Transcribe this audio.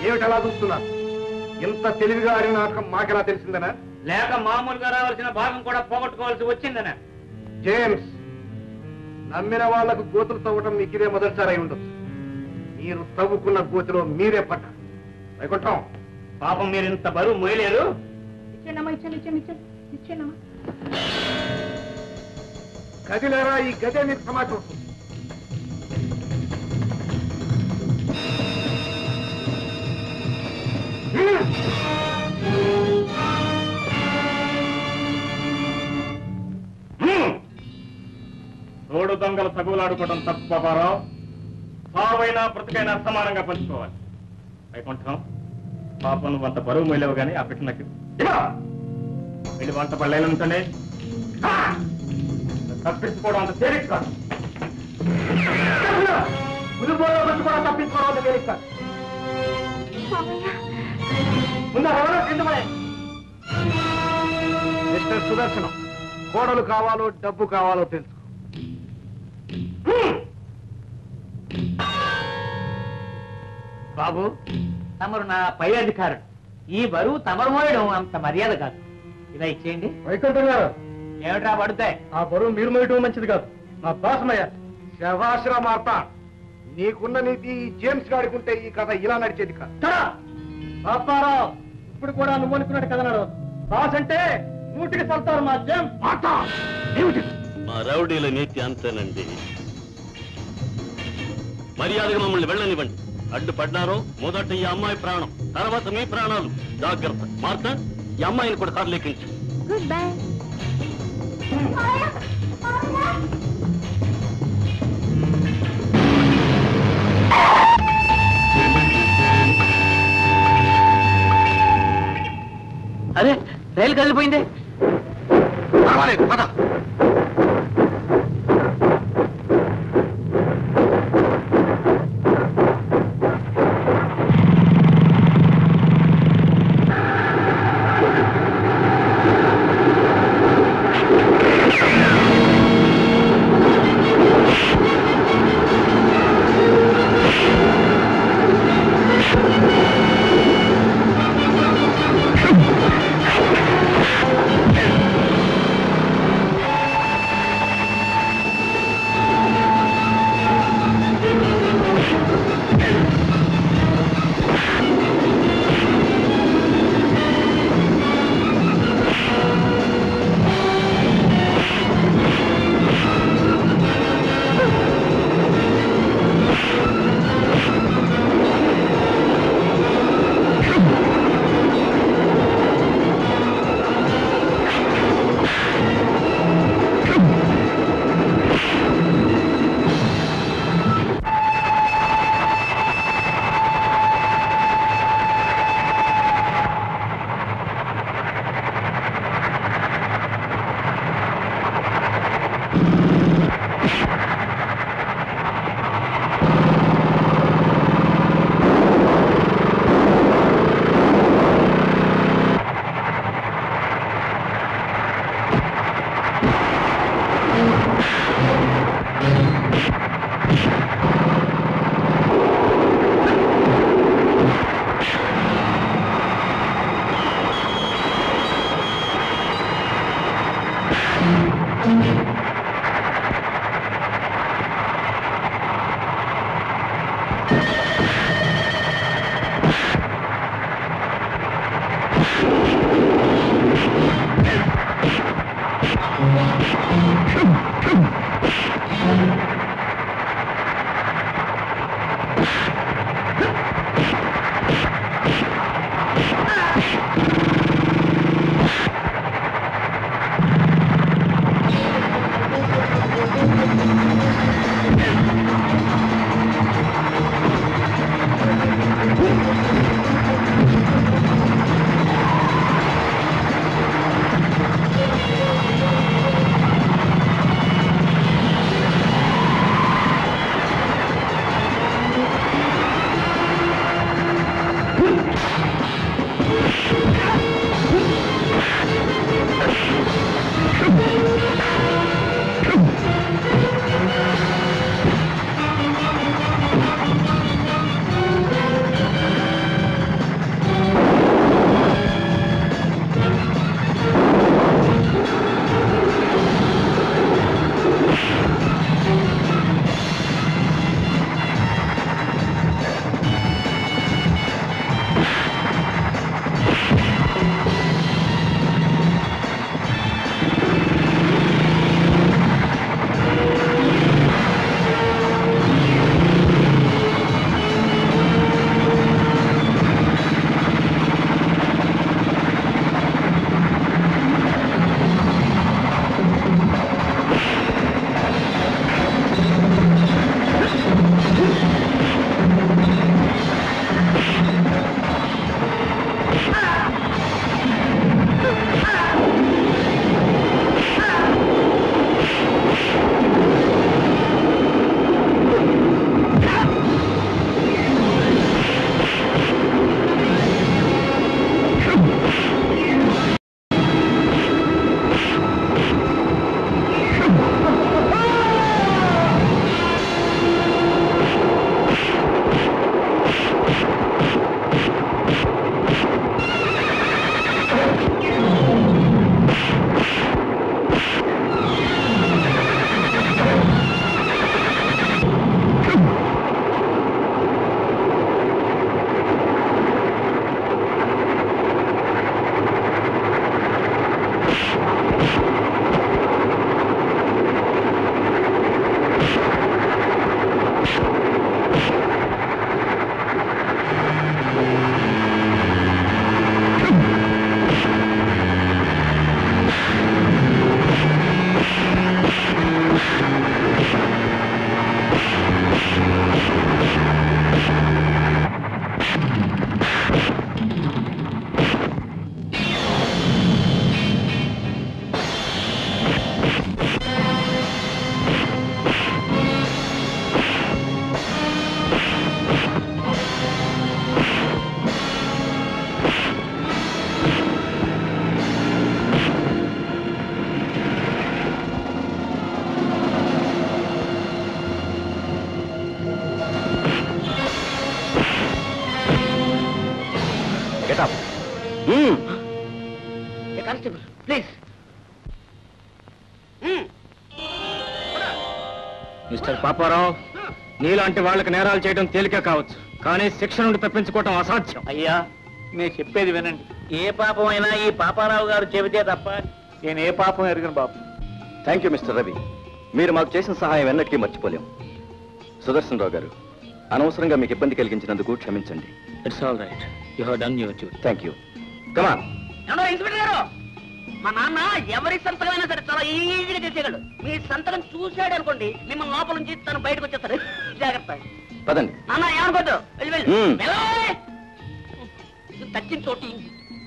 ఏమిటలా చూస్తున్నా? ఇంత తెలివిగా ఆడిన నాటకం మాకెలా తెలిసిందనా? లేక మామూలుగా రావాల్సిన భాగం కూడా పోగొట్టుకోవాల్సి వచ్చిందనా? జేమ్స్, నమ్మిన వాళ్లకు గోతులు తవ్వటం మీకు ఇదే మొదటిసారి అయి ఉండొచ్చు. మీరు తవ్వుకున్న గోతులో మీరే పడ్డారు. వైకుంఠం, పాపం మీరు ఇంత బరువు మోయలేరు. గదిలేరా, ఈ గదే మీకు సమాచారం. రోడ్డు దొంగలు తగులాడుకోవడం తప్పు పాపారావు. సావైనా బ్రతికైనా సమానంగా పంచుకోవాలి. వైకుంఠం, పాపం నువ్వు అంత బరువు మొయలేవు కానీ ఆ పెట్టిన వెళ్ళి వంట పళ్ళైనా ఉంటండి. తప్పించుకోవడం అంత తేలిక కాదు. తప్పించుకోవడం అంత తేలిక కాదు. మిస్టర్ సుదర్శనం, కోడలు కావాలో డబ్బు కావాలో తెలుసు. బాబు, తమరు నా పై అధికారుడు. ఈ బరువు తమరు మోయడం అంత మర్యాద కాదు. ఇలా ఇచ్చేయండి. వైకుంఠం గారు, ఏమిట్రా పడుతాయి? ఆ బరువు మీరు మోయటం మంచిది కాదు. నా బాసమయ్య శభాశ్రా మార్త. నీకున్న నీతి ఈ జేమ్స్ గారికి ఉంటే ఈ కథ ఇలా నడిచేది కాదు. పాపారావు, ఇప్పుడు కూడా నువ్వు అనుకున్నట్టు కథ నడవదు. బాస్ అంటే నూటికి సల్తారు మా జేమ్స్. ఏమిటి మా రౌడీల నీతి అంతేనండి. మర్యాదగా మమ్మల్ని వెళ్ళనివ్వండి. అడ్డుపడ్డారో మొదట ఈ అమ్మాయి ప్రాణం, తర్వాత మీ ప్రాణాలు. జాగ్రత్త. మార్త, ఈ అమ్మాయిని కూడా కారు లెక్కించు. Good bye. అదే రైలు కదిలిపోయింది. పర్వాలేదు, పద. Constable please. మిస్టర్ పాపారావు, నీలాంటి వాళ్ళకి నేరాలు చేయడం తేలిక కావచ్చు, కానీ శిక్ష నుండి తప్పించుకోవటం అసాధ్యం. అయ్యా నేను చెప్పేది వినండి. ఏ పాపం అయినా ఈ పాపారావు గారు చెబితే తప్ప నేను ఏ పాపం ఎరగను బాబు. Thank you mister Ravi. మీరు మాకు చేసిన సహాయం ఎన్నటికీ మర్చిపోలేం. సుదర్శన్ రావు గారు, అనవసరంగా మీకు ఇబ్బంది కలిగించినందుకు క్షమించండి. It's all right. You have done your duty. Thank you. Come on. Inspector గారు, మా నాన్న ఎవరి సంతకమైనా సరే చాలా ఈజీగా చేసేయగలడు. మీ సంతకం చూశాడు అనుకోండి, మిమ్మల్ని లోపల నుంచి తను బయటకు వచ్చేస్తాడు. జాగ్రత్త. పదండి. నాన్న ఏమనుకోద్దు, వెళ్ళి వెళ్ళి మ్మ్. తచ్చిన చోటి